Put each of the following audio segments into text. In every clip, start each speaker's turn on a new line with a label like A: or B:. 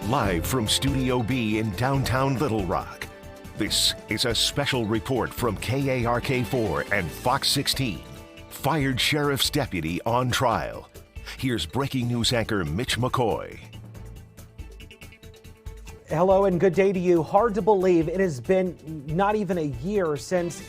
A: Live from Studio B in downtown Little Rock, this is a special report from KARK4 and Fox 16. Fired sheriff's deputy on trial. Here's breaking news anchor Mitch McCoy.
B: Hello and good day to you. Hard to believe it has been not even a year since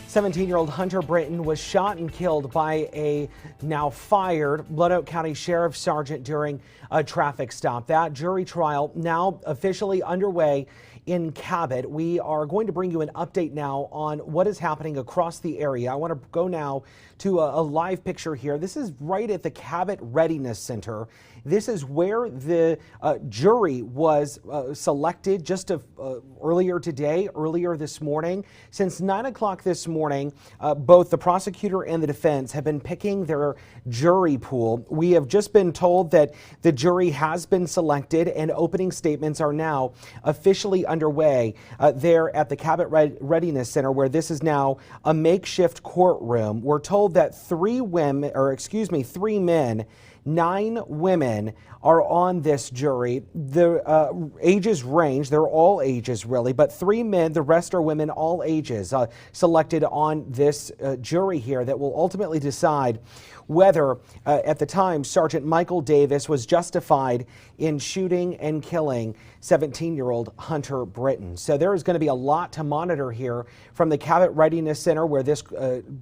B: 17-year-old Hunter Brittain was shot and killed by a now fired Lonoke County Sheriff's Sergeant during a traffic stop. That jury trial now officially underway in Cabot. We are going to bring you an update now on what is happening across the area. I want to go now to a live picture here. This is right at the Cabot Readiness Center. This is where the jury was selected just earlier this morning. Since 9 o'clock this morning, both the prosecutor and the defense have been picking their jury pool. We have just been told that the jury has been selected and opening statements are now officially underway there at the Cabot Readiness Center, where this is now a makeshift courtroom. We're told that 3 men, 9 women are on this jury. The ages range, they're all ages really, but 3 men, the rest are women, all ages, selected on this jury here that will ultimately decide whether, at the time, Sergeant Michael Davis was justified in shooting and killing 17-year-old Hunter Brittain. So there is going to be a lot to monitor here from the Cabot Readiness Center, where this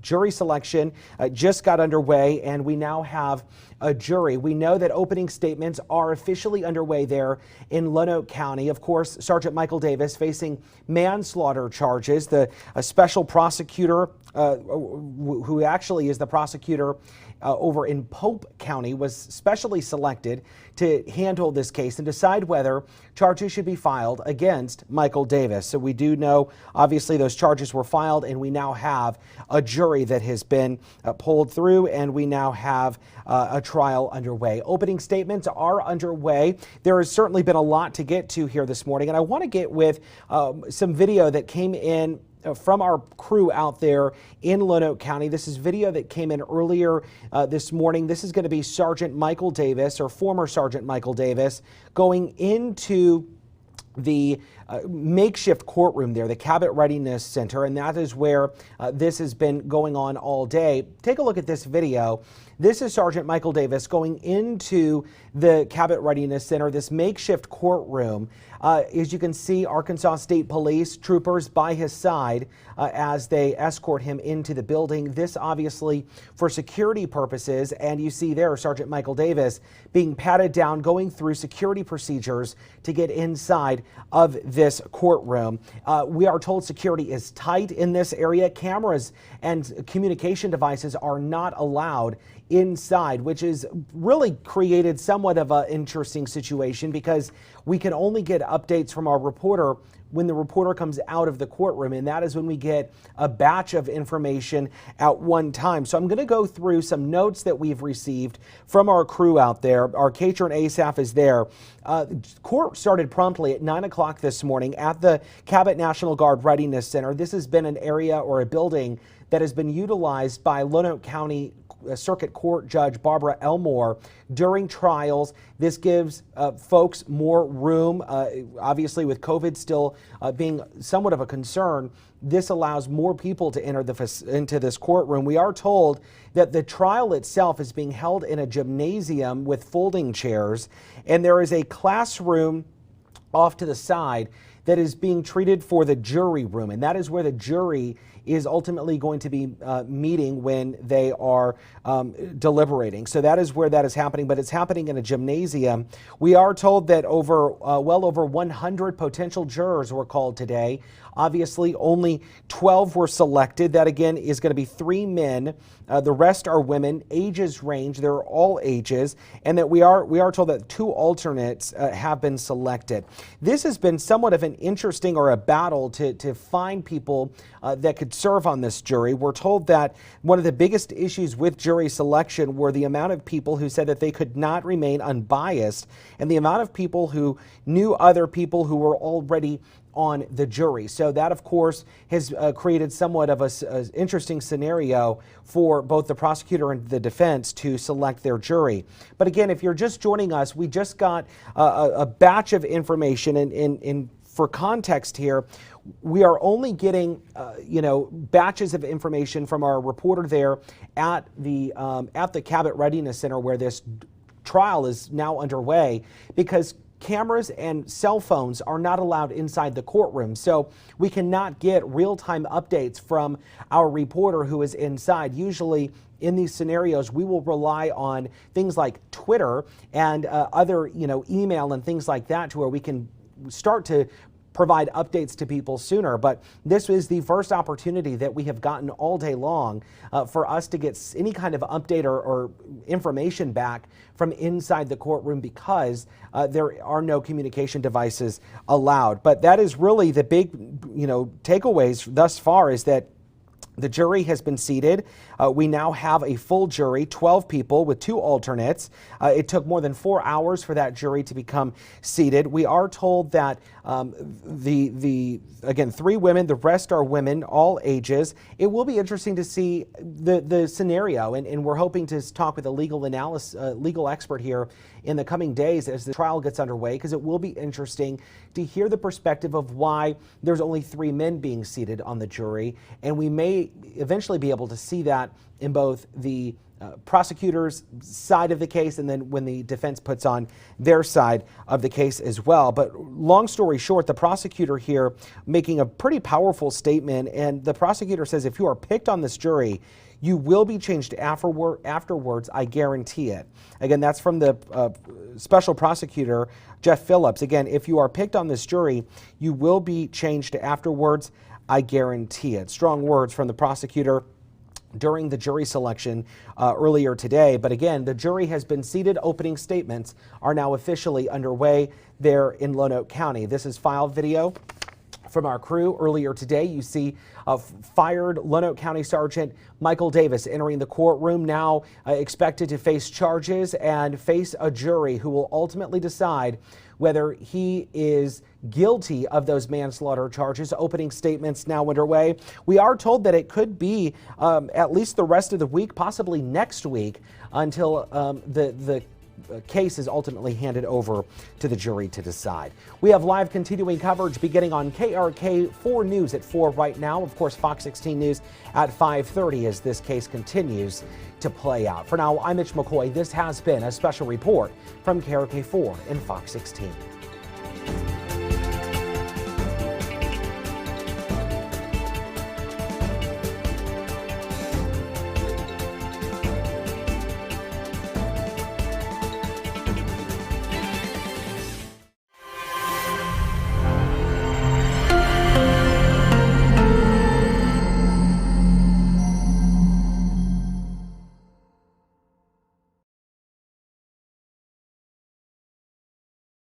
B: jury selection just got underway, and we now have a jury. We know that opening statements are officially underway there in Lonoke County. Of course, Sergeant Michael Davis facing manslaughter charges. The special prosecutor, who actually is the prosecutor over in Pope County, was specially selected to handle this case and decide whether charges should be filed against Michael Davis. So we do know, obviously, those charges were filed, and we now have a jury that has been pulled through, and we now have a trial underway. Opening statements are underway. There has certainly been a lot to get to here this morning, and I want to get with some video that came in from our crew out there in Lonoke County. This is video that came in earlier this morning. This is going to be Sergeant Michael Davis, or former Sergeant Michael Davis, going into the makeshift courtroom there, the Cabot Readiness Center, and that is where this has been going on all day. Take a look at this video. This is Sergeant Michael Davis going into the Cabot Readiness Center, this makeshift courtroom. As you can see, Arkansas State Police troopers by his side as they escort him into the building. This obviously for security purposes, and you see there Sergeant Michael Davis being patted down, going through security procedures to get inside of this courtroom. We are told security is tight in this area. Cameras and communication devices are not allowed inside, which is really created somewhat of an interesting situation, because we can only get updates from our reporter when the reporter comes out of the courtroom, and that is when we get a batch of information at one time. So I'm going to go through some notes that we've received from our crew out there. Our Katrin Asaf is there. Court started promptly at 9 o'clock this morning at the Cabot National Guard Readiness Center. This has been an area or a building that has been utilized by Lonoke County Circuit Court Judge Barbara Elmore during trials. This gives folks more room. Obviously, with COVID still being somewhat of a concern, this allows more people to enter into this courtroom. We are told that the trial itself is being held in a gymnasium with folding chairs, and there is a classroom off to the side that is being treated for the jury room, and that is where the jury is ultimately going to be meeting when they are deliberating. So that is where that is happening, but it's happening in a gymnasium. We are told that well over 100 potential jurors were called today. Obviously, only 12 were selected. That again is going to be 3 men. The rest are women. Ages range, they're all ages, and that we are told that 2 alternates have been selected. This has been somewhat of an interesting, or a battle to find people that could serve on this jury. We're told that one of the biggest issues with jury selection were the amount of people who said that they could not remain unbiased and the amount of people who knew other people who were already on the jury. So that, of course, has created somewhat of an interesting scenario for both the prosecutor and the defense to select their jury. But again, if you're just joining us, we just got a batch of information, and for context here, we are only getting batches of information from our reporter there at the Cabot Readiness Center, where this trial is now underway, because cameras and cell phones are not allowed inside the courtroom, so we cannot get real-time updates from our reporter who is inside. Usually in these scenarios, we will rely on things like Twitter and other email and things like that, to where we can start to provide updates to people sooner. But this is the first opportunity that we have gotten all day long for us to get any kind of update or information back from inside the courtroom, because there are no communication devices allowed. But that is really the big takeaways thus far, is that the jury has been seated. We now have a full jury, 12 people with 2 alternates. It took more than 4 hours for that jury to become seated. We are told that again, 3 women, the rest are women, all ages. It will be interesting to see the scenario, and we're hoping to talk with a legal expert here in the coming days as the trial gets underway, because it will be interesting to hear the perspective of why there's only 3 men being seated on the jury, and we may eventually be able to see that in both the prosecutor's side of the case, and then when the defense puts on their side of the case as well. But long story short, the prosecutor here making a pretty powerful statement, and the prosecutor says, if you are picked on this jury, you will be changed afterwards, I guarantee it. Again, that's from the special prosecutor, Jeff Phillips. Again, if you are picked on this jury, you will be changed afterwards, I guarantee it. Strong words from the prosecutor during the jury selection earlier today. But again, the jury has been seated. Opening statements are now officially underway there in Lonoke County. This is file video from our crew earlier today. You see fired Lonoke County Sergeant Michael Davis entering the courtroom, now expected to face charges and face a jury who will ultimately decide whether he is guilty of those manslaughter charges. Opening statements now underway. We are told that it could be at least the rest of the week, possibly next week, until the case is ultimately handed over to the jury to decide. We have live continuing coverage beginning on KARK 4 News at 4 right now. Of course, Fox 16 News at 5:30 as this case continues to play out. For now, I'm Mitch McCoy. This has been a special report from KARK 4 and Fox 16.